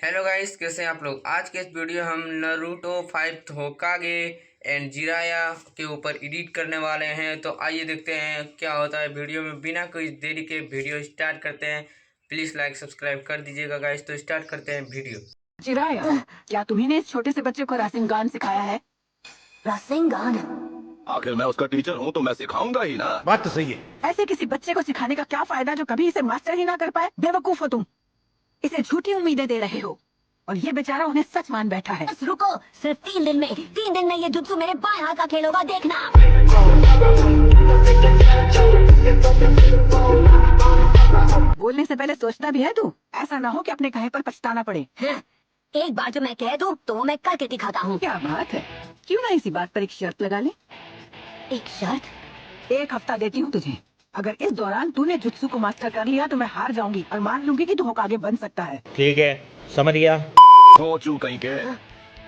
Hello guys, कैसे हैं आप लोग। आज के इस वीडियो हम नारुतो 5 होकागे एंड जिराया के ऊपर एडिट करने वाले हैं। तो आइए देखते हैं क्या होता है वीडियो में। बिना कोई देरी के वीडियो स्टार्ट करते हैं। प्लीज लाइक सब्सक्राइब कर दीजिएगा गाइस। तो स्टार्ट करते हैं वीडियो। जिराया, क्या तुम्ही ने इस छोटे से बच्चे को रासेंगान सिखाया है? रासेंगान? आखिर मैं उसका टीचर हूँ तो मैं सिखाऊंगा ही ना। बात तो सही है। ऐसे किसी बच्चे को सिखाने का क्या फायदा जो कभी इसे मास्टर ही ना कर पाए? बेवकूफ हो तुम। इसे झूठी उम्मीदें दे रहे हो और ये बेचारा उन्हें सच मान बैठा है। बस रुको, सिर्फ 3 दिन में ये जुत्सु मेरे बाएं हाथ का खेल होगा, देखना। बोलने से पहले सोचता भी है तू? ऐसा ना हो कि अपने कहे पर पछताना पड़े। हाँ, एक बार जो मैं कह दूं तो वो मैं करके दिखाता हूँ। क्या बात है, क्यों ना इसी बात पर एक शर्त लगा ले। एक शर्त? 1 हफ्ता देती हूँ तुझे। अगर इस दौरान तूने जुत्सु को मास्टर कर लिया तो मैं हार जाऊंगी और मान लूंगी कि तू होकागे बन सकता है। ठीक है, समझ गया। हो चू कहीं के।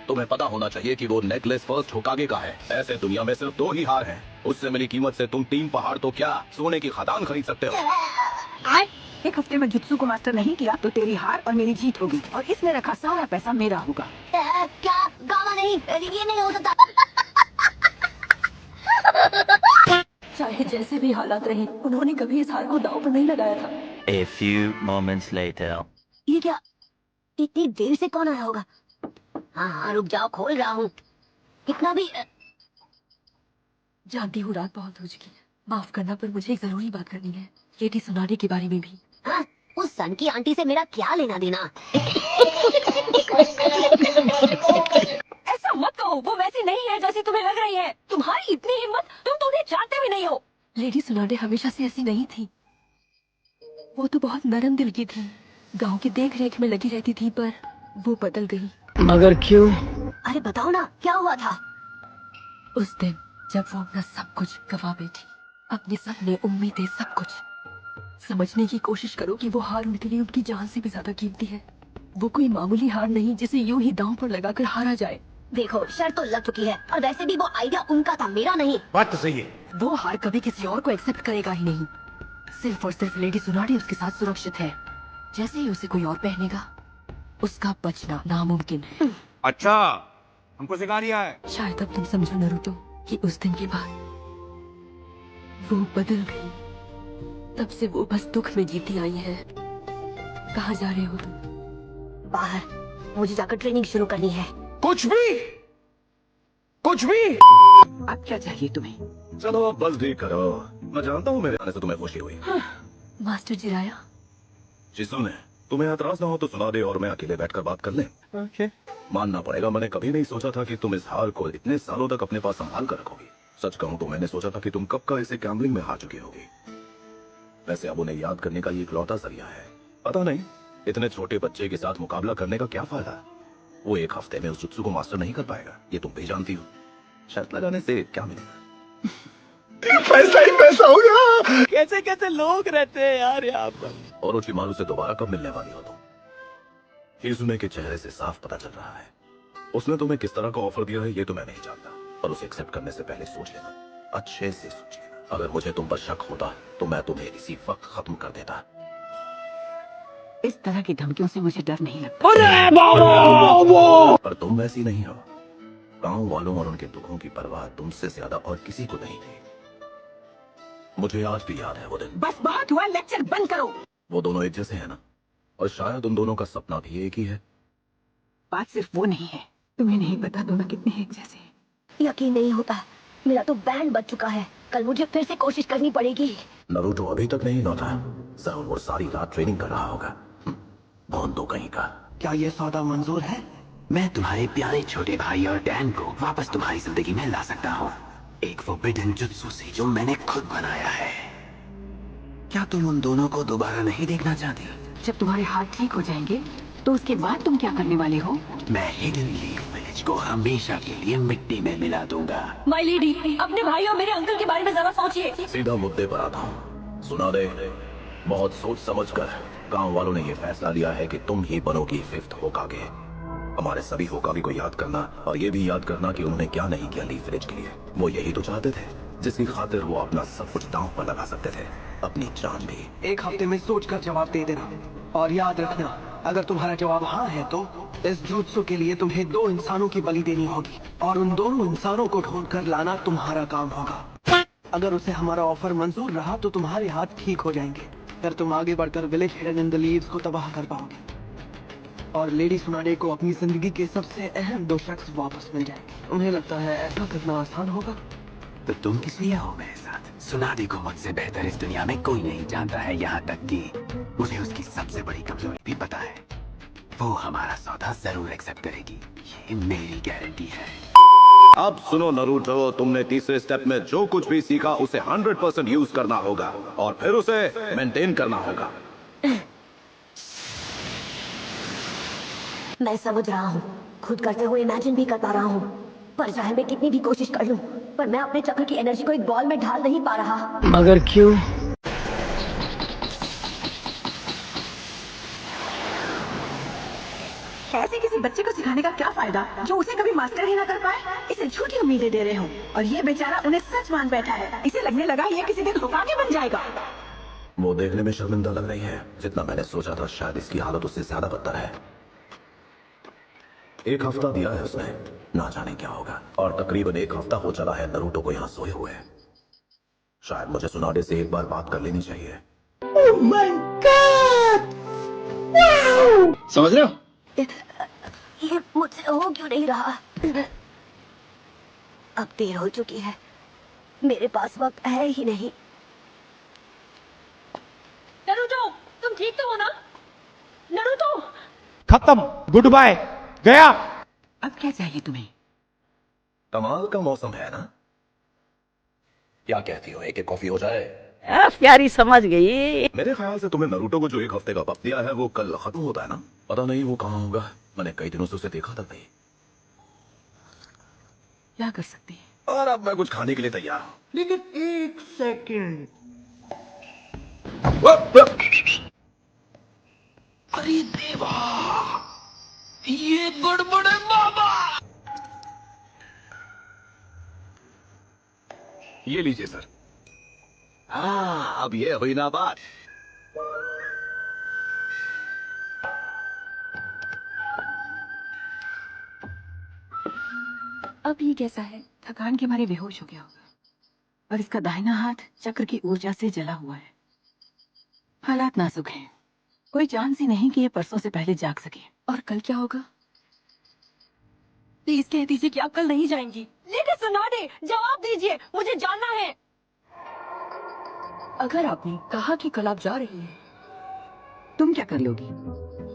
तुम्हें पता होना चाहिए कि वो नेकलेस फर्स्ट होकागे का है। ऐसे दुनिया में सिर्फ 2 ही हार हैं। उससे मिली कीमत से तुम 3 पहाड़ तो क्या सोने की खदान खरीद सकते हो। 1 हफ्ते में जुत्सु को मास्टर नहीं किया तो तेरी हार और मेरी जीत होगी और इसमें रखा सारा पैसा मेरा होगा। क्या गाना नहीं, ये नहीं हो सकता। चाहे जैसे भी हालात रहे, उन्होंने कभी इस हार को दांव पर नहीं लगाया था। A few moments later. ये क्या, इतनी देर से कौन आया होगा? हाँ, रुक जाओ, खोल रहा हूँ। इतना भी जानती हूँ रात बहुत हो चुकी है, माफ करना, पर मुझे एक जरूरी बात करनी है, लेडी सुनाने के बारे में भी। हाँ, उस सन की आंटी से मेरा क्या लेना देना? ऐसा मत कहो, वो वैसी नहीं है जैसी तुम्हें लग रही है। तुम्हारी इतनी हिम्मत, तुम तो उन्हें जानते भी नहीं हो। लेडी सुनाने हमेशा से ऐसी नहीं थी। वो तो बहुत नरम दिल की थी, गांव की देख रेख में लगी रहती थी, पर वो बदल गई। मगर क्यों? अरे बताओ ना, क्या हुआ था? उस दिन जब वो अपना सब कुछ गवा बैठी, अपने सपने, उम्मीदें, सब कुछ। समझने की कोशिश करो कि वो हार उनके लिए उनकी जान से भी ज्यादा कीमती है। वो कोई मामूली हार नहीं जिसे यूं ही दांव पर लगाकर हारा जाए। देखो, शर्त तो लग चुकी है और वैसे भी वो आइडिया उनका था, मेरा नहीं। बात तो सही है। वो हार कभी किसी और को एक्सेप्ट करेगा ही नहीं। सिर्फ और सिर्फ लेडी सुनाडी उसके साथ सुरक्षित है। जैसे ही उसे कोई और पहनेगा, उसका बचना नामुमकिन है। अच्छा, हमको सिखा दिया है। शायद अब तुम समझो नारुतो कि उस दिन के बाद वो बदल गई। तब से वो बस दुख में जीती आई है। कहाँ जा रहे हो तुम? बाहर, मुझे जाकर ट्रेनिंग शुरू करनी है। कुछ भी। अब क्या चाहिए तुम्हें? चलो अब बस ठीक करो। मैं जानता हूँ मेरे आने से तुम्हें खुशी हुई। मास्टर जिराया, जिसु ने तुम्हें एतराज ना हो तो सुना दे और मैं अकेले बैठकर बात कर लें। ओके। मानना पड़ेगा, मैंने कभी नहीं सोचा था कि तुम इस हार को इतने सालों तक अपने पास संभाल कर रखोगी। सच कहूँ तो मैंने सोचा था कि तुम कब का इसे गैम्बलिंग में हार चुकी होगी। वैसे अब उन्हें याद करने का ये इकलौता जरिया है। पता नहीं इतने छोटे बच्चे के साथ मुकाबला करने का क्या फायदा। वो 1 हफ्ते में उस जुत्सु को मास्टर नहीं कर पाएगा, ये तुम भी जानती हो। शर्त लगाने से क्या मिलेगा? पैसा ही पैसा होगा। कैसे कैसे लोग रहते हैं यार यहाँ पर। और उचिमारू से दोबारा कब मिलने वाली हो तुम? हिजुमे के चेहरे से साफ पता चल रहा है उसने तुम्हें किस तरह का ऑफर दिया है, ये तो मैं नहीं जानता, पर उसे एक्सेप्ट करने से पहले सोच लेना, अच्छे से सोचिए। अगर मुझे तुम पर शक होता तो मैं तुम्हें इसी वक्त खत्म कर देता। इस तरह की धमकियों से मुझे डर नहीं लगता। पर तुम वैसी नहीं हो। गांव वालों और उनके दुखों की परवाह तुमसे ज्यादा और किसी को नहीं थी। मुझे आज भी याद है वो दिन। बस बहुत हुआ, लेक्चर बंद करो। वो दोनों एक जैसे हैं ना, और शायद उन दोनों का सपना भी एक ही है। बात सिर्फ वो नहीं है, तुम्हें नहीं पता दोनों कितने एक जैसे हैं। यकीन नहीं होता, मेरा तो बैंड बज चुका है। कल मुझे फिर से कोशिश करनी पड़ेगी। नारुतो अभी तक नहीं लौटा, जरूर वो सारी रात ट्रेनिंग कर रहा होगा। भोंदू कहीं का। क्या ये सौदा मंजूर है? मैं तुम्हारे प्यारे छोटे भाई और डैन को वापस तुम्हारी जिंदगी में ला सकता हूँ, एक फोरबिडन जुत्सु से जो मैंने खुद बनाया है। क्या तुम उन दोनों को दोबारा नहीं देखना चाहती? जब तुम्हारे हाथ ठीक हो जाएंगे तो उसके बाद तुम क्या करने वाले हो? मैं हिडन लीफ विलेज को हमेशा के लिए मिट्टी में मिला दूंगा। माय लेडी, अपने भाई और मेरे अंकल के बारे में जरा सोचिए। सीधा मुद्दे पर आता हूँ। सुना दे, बहुत सोच समझ कर गाँव वालों ने ये फैसला लिया है कि तुम ही बनोगी 5th होकागे। हमारे सभी होकागे को याद करना और ये भी याद करना कि उन्होंने क्या नहीं किया लीफ विलेज के लिए। वो यही तो चाहते थे जिसकी खातिर वो अपना सब कुछ दांव पर लगा सकते थे, अपनी जान भी। 1 हफ्ते में सोच कर जवाब दे देना और याद रखना, अगर तुम्हारा जवाब हाँ है तो इस जुत्सु के लिए तुम्हें 2 इंसानों की बलि देनी होगी और उन दोनों इंसानों को ढूंढ कर लाना तुम्हारा काम होगा। अगर उसे हमारा ऑफर मंजूर रहा तो तुम्हारे हाथ ठीक हो जाएंगे। फिर तुम आगे बढ़कर village hidden in the leaves को तबाह कर पाओगे और लेडी सुनाडे को अपनी जिंदगी के सबसे अहम 2 शख्स वापस मिल जाएंगे। तुम्हें लगता है ऐसा करना आसान होगा? तो तुम किस लिए हो मेरे साथ? सुनाडे को मुझसे बेहतर इस दुनिया में कोई नहीं जानता है, यहाँ तक कि मुझे उसकी सबसे बड़ी कमजोरी भी पता है। वो हमारा सौदा जरूर एक्सेप्ट करेगी, ये मेरी गारंटी है। अब सुनो नरूटो, तुमने तीसरे स्टेप में जो कुछ भी सीखा उसे 100% यूज करना होगा और फिर उसे मेंटेन करना होगा। मैं समझ रहा हूँ, खुद करते हुए इमेजिन भी कर पा रहा हूँ, पर चाहे मैं कितनी भी कोशिश कर लूँ, पर मैं अपने चक्र की एनर्जी को एक बॉल में ढाल नहीं पा रहा। मगर क्यों? ऐसे किसी बच्चे को सिखाने का क्या फायदा जो उसे कभी मास्टर ही ना कर पाए। इसे झूठी उम्मीदें दे रहे हो और ये बेचारा उन्हें सच मान बैठा है। इसे लगने लगा ये किसी दिन होकागे बन जाएगा। वो देखने में शर्मिंदा लग रही है। जितना मैंने सोचा था शायद इसकी हालत उससे ज्यादा बदतर है। 1 हफ्ता दिया है उसने, ना जाने क्या होगा। और तकरीबन 1 हफ्ता हो चला है नरूटो को यहाँ सोए हुए। शायद मुझे सुनाडे से एक बार बात कर लेनी चाहिए। Oh my God! Wow! समझ रहे हो? ये मुझसे हो क्यों नहीं रहा? अब देर हो चुकी है, मेरे पास वक्त है ही नहीं। नरूटो, तुम ठीक तो हो ना? नरूटो! खत्म, गुड बाय, गया। अब क्या चाहिए तुम्हें? कमाल का मौसम है ना? क्या कहती हो, एक कॉफी हो जाए? प्यारी समझ गई। मेरे ख्याल से तुम्हें नरूटो को जो 1 हफ्ते का वक्त दिया है वो कल खत्म होता है ना? पता नहीं वो कहाँ होगा, मैंने कई दिनों से उसे देखा था नहीं। क्या कर सकते हैं? और अब मैं कुछ खाने के लिए तैयार हूँ। लेकिन 1 सेकंड। अरे देवा, ये बड़बड़े बाबा। ये लीजिए सर। हाँ, अब ये हुई ना बात। अब ये कैसा है? थकान के मारे बेहोश हो गया होगा और इसका दाहिना हाथ चक्र की ऊर्जा से जला हुआ है। हालात नाजुक हैं। कोई चांस ही नहीं कि ये परसों से पहले जाग सके। और कल क्या होगा? प्लीज कह दीजिए कि आप कल नहीं जाएंगी। लेडी सुनाडे, जवाब दीजिए, मुझे जानना है। अगर आपने कहा कि कल आप जा रही हैं, तुम क्या कर लोगी?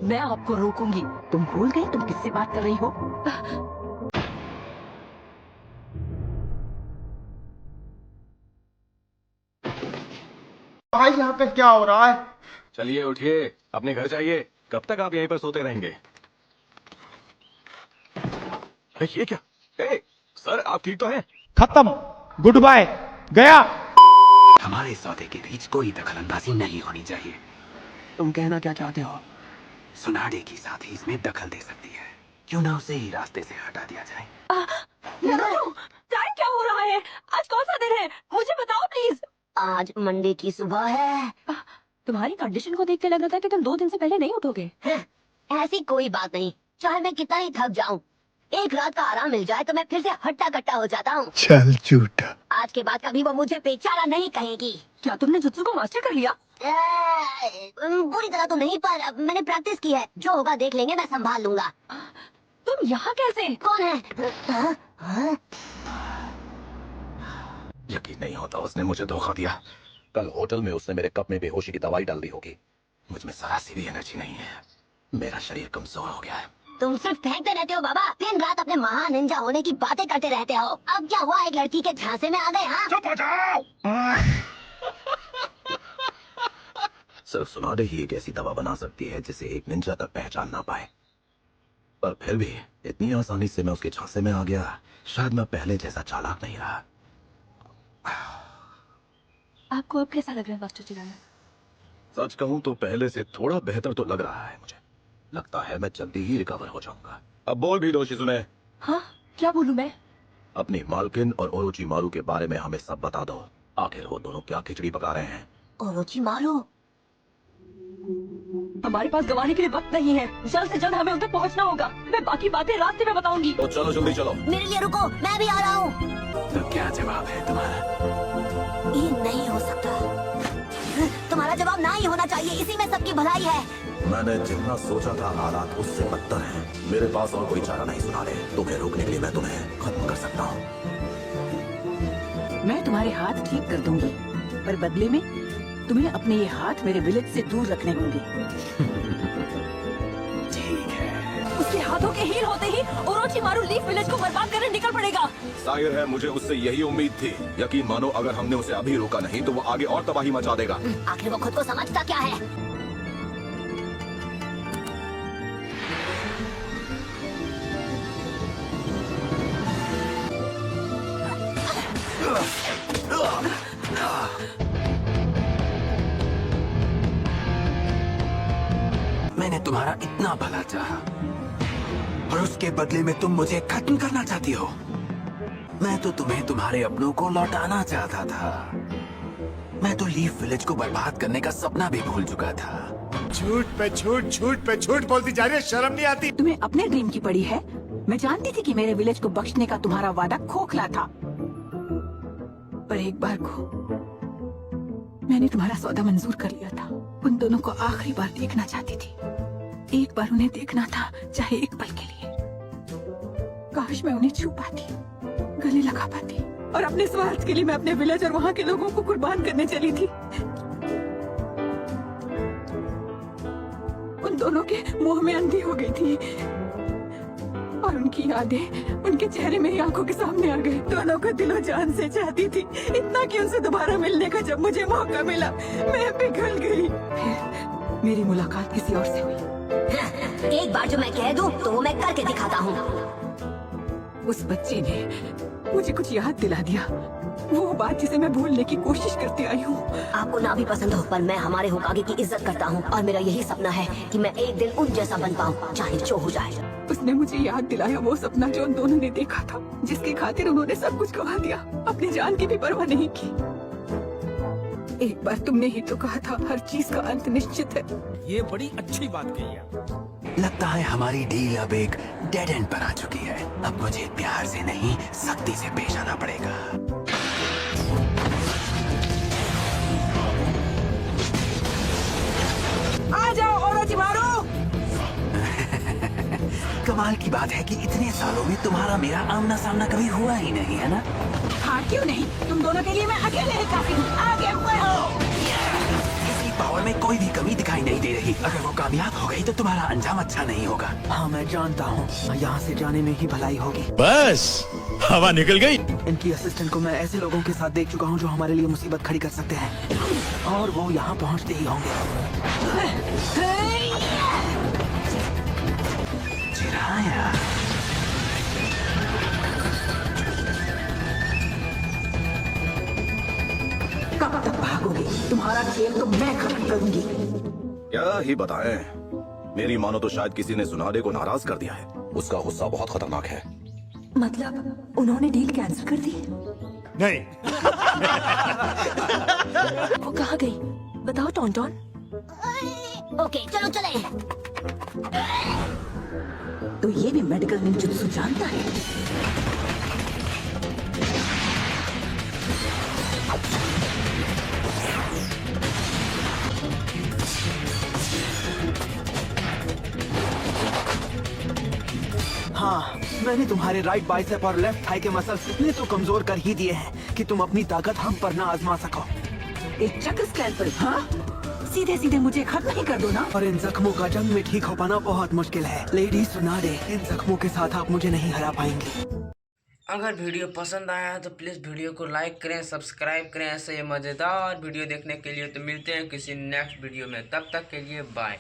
मैं आपको रोकूंगी। तुम भूल गई तुम किससे बात कर रही हो? भाई यहाँ पे क्या हो रहा है? चलिए उठिए, अपने घर जाइए। कब तक आप यहीं पर सोते रहेंगे? ये क्या? सर आप ठीक तो हैं? खत्म, गुड बाय, गया। हमारे सौदे के बीच कोई दखलंदाजी नहीं होनी चाहिए। तुम कहना क्या चाहते हो? सुनाडे की साथी इसमें दखल दे सकती है, क्यों ना उसे ही रास्ते से हटा दिया जाए। नरूटो, टाइम क्या हो रहा है? आज कौन सा दिन है? मुझे बताओ प्लीज। आज मंडे की सुबह है। तुम्हारी कंडीशन को देख के लग रहा था कि तुम 2 दिन से पहले नहीं उठोगे। ऐसी कोई बात नहीं, चाहे मैं कितना ही थक जाऊं, 1 रात का आराम मिल जाए तो मैं फिर से हट्टा कट्टा हो जाता हूँ। चल झूठा। आज के बाद कभी वो मुझे बेचारा नहीं कहेगी। क्या तुमने जुत्सु को मास्टर कर लिया? पूरी तरह तो नहीं, पर मैंने प्रैक्टिस की है। जो होगा देख लेंगे, मैं संभाल लूंगा। तुम यहाँ कैसे? कौन है? हाँ? यकीन नहीं होता उसने मुझे धोखा दिया। कल होटल में उसने मेरे कप में बेहोशी की दवाई डाल दी होगी। मुझ में जरा सी भी एनर्जी नहीं है। मेरा शरीर कमजोर हो गया है। तुम सिर्फ फेंकते रहते हो बाबा, दिन रात अपने महान निंजा होने की बातें करते रहते हो। अब क्या हुआ, एक लड़की के झांसे में आ गए? हाँ, चुप हो जाओ। सिर्फ सुनाडे ही एक ऐसी दवा बना सकती है जिसे एक निंजा तक पहचान ना पाए। पर फिर भी इतनी आसानी से मैं उसके झांसे में आ गया। शायद मैं पहले जैसा चालाक नहीं रहा। आपको अब कैसा लग रहा है मास्टर चिरागा? सच कहूं तो पहले से थोड़ा बेहतर तो लग रहा है मुझे। लगता है मैं जल्दी ही रिकवर हो जाऊंगा। अब बोल भी दो शिजुने। हाँ, क्या बोलूं मैं? अपनी मालकिन और ओरोचिमारू के बारे में हमें सब बता दो। आखिर वो दोनों क्या खिचड़ी पका रहे हैं? ओरोचिमारू। हमारे पास गवाने के लिए वक्त नहीं है, जल्द से जल्द हमें उन तक पहुंचना होगा। मैं बाकी बातें रास्ते में बताऊंगी। तो चलो जल्दी चलो। मेरे लिए रुको, मैं भी आ रहा हूँ। तो क्या जवाब है तुम्हारा? ये नहीं हो सकता। तुम्हारा जवाब ना ही होना चाहिए, इसी में सबकी भलाई है। मैंने जितना सोचा था हालात उससे बदतर हैं। मेरे पास और कोई चारा नहीं सुना रहे। तुम्हें रोकने के लिए मैं तुम्हें खत्म कर सकता हूँ। मैं तुम्हारे हाथ ठीक कर दूंगी, पर बदले में तुम्हें अपने ये हाथ मेरे विलेज से दूर रखने होंगे। ठीक है। उसके हाथों के हील होते ही ओरोचिमारू लीफ विलेज को बर्बाद करने निकल पड़ेगा। जाहिर है मुझे उससे यही उम्मीद थी। यकीन मानो अगर हमने उसे अभी रोका नहीं तो वो आगे और तबाही मचा देगा। आखिर वो खुद को समझता क्या है? मैंने तुम्हारा इतना भला चाहा और उसके बदले में तुम मुझे खत्म करना चाहती हो। मैं तो तुम्हें तुम्हारे अपनों को लौटाना चाहता था। मैं तो लीफ विलेज को बर्बाद करने का सपना भी भूल चुका था। झूठ पे झूठ, झूठ पे झूठ बोलती जा रही है, शर्म नहीं आती? तुम्हें अपने ड्रीम की पड़ी है। मैं जानती थी कि मेरे विलेज को बख्शने का तुम्हारा वादा खोखला था, पर एक बार को मैंने तुम्हारा सौदा मंजूर कर लिया था। उन दोनों को आखिरी बार देखना चाहती थी। एक बार उन्हें देखना था, चाहे एक पल के लिए। काश मैं उन्हें छू पाती, गले लगा पाती, और अपने स्वार्थ के लिए मैं अपने विलेज और वहाँ के लोगों को कुर्बान करने चली थी। उन दोनों के मुंह में अंधी हो गई थी और उनकी यादें उनके चेहरे मेरी आंखों के सामने आ गए। दोनों को दिलो जान से चाहती थी, इतना कि उनसे दोबारा मिलने का जब मुझे मौका मिला मैं पिघल गई। फिर मेरी मुलाकात किसी और से हुई। एक बार जो मैं कह दूं तो वो मैं करके दिखाता हूँ। उस बच्चे ने मुझे कुछ याद दिला दिया, वो बात जिसे मैं भूलने की कोशिश करती आई हूँ। आपको ना भी पसंद हो, पर मैं हमारे होकागे की इज्जत करता हूँ और मेरा यही सपना है कि मैं एक दिन उन जैसा बन पाऊँ, चाहे जो हो जाए। उसने मुझे याद दिलाया वो सपना जो उन दोनों ने देखा था, जिसकी खातिर उन्होंने सब कुछ गवा दिया, अपनी जान की भी परवाह नहीं की। एक बार तुमने ही तो कहा था हर चीज का अंत निश्चित है। ये बड़ी अच्छी बात कही है। लगता है हमारी डील अब एक डेड एंड पर आ चुकी है। अब मुझे प्यार से नहीं, सख्ती से पेश आना पड़ेगा। आ जाओ ओरोचिमारू। कमाल की बात है कि इतने सालों में तुम्हारा मेरा आमना सामना कभी हुआ ही नहीं, है ना? हाँ क्यों नहीं, तुम दोनों के लिए मैं अकेले ही काफी हूँ। आगे बढ़ो। इसकी पावर में कोई भी कमी दिखाई नहीं दे रही। अगर वो कामयाब हो गई तो तुम्हारा अंजाम अच्छा नहीं होगा। हाँ मैं जानता हूँ, यहाँ से जाने में ही भलाई होगी। बस हवा निकल गई। इनकी असिस्टेंट को मैं ऐसे लोगों के साथ देख चुका हूँ जो हमारे लिए मुसीबत खड़ी कर सकते हैं, और वो यहाँ पहुँचते ही होंगे। जिराया, कब तक भागोगे? तुम्हारा खेल तो मैं खत्म करूंगी। क्या ही बताएं, मेरी मानो तो शायद किसी ने सुनारे को नाराज कर दिया है। उसका गुस्सा बहुत खतरनाक है। मतलब उन्होंने डील कैंसिल कर दी? नहीं। वो कहाँ गई? बताओ टॉनटॉन। ओके चलो चले। तो ये भी मेडिकल निंजुत्सु जानता है। हाँ, मैंने तुम्हारे राइट बाइसेप और लेफ्ट थाई के मसल्स इतने तो कमजोर कर ही दिए हैं कि तुम अपनी ताकत हम पर ना आजमा सको। एक चक्र स्कैन पर, हाँ? सीधे सीधे मुझे खत्म ही कर दो ना। और इन जख्मों का जंग में ठीक हो पाना बहुत मुश्किल है। लेडी सुनारे, इन जख्मों के साथ आप मुझे नहीं हरा पाएंगे। अगर वीडियो पसंद आया तो प्लीज़ वीडियो को लाइक करें, सब्सक्राइब करें। ऐसे मज़ेदार वीडियो देखने के लिए तो मिलते हैं किसी नेक्स्ट वीडियो में। तब तक के लिए बाय।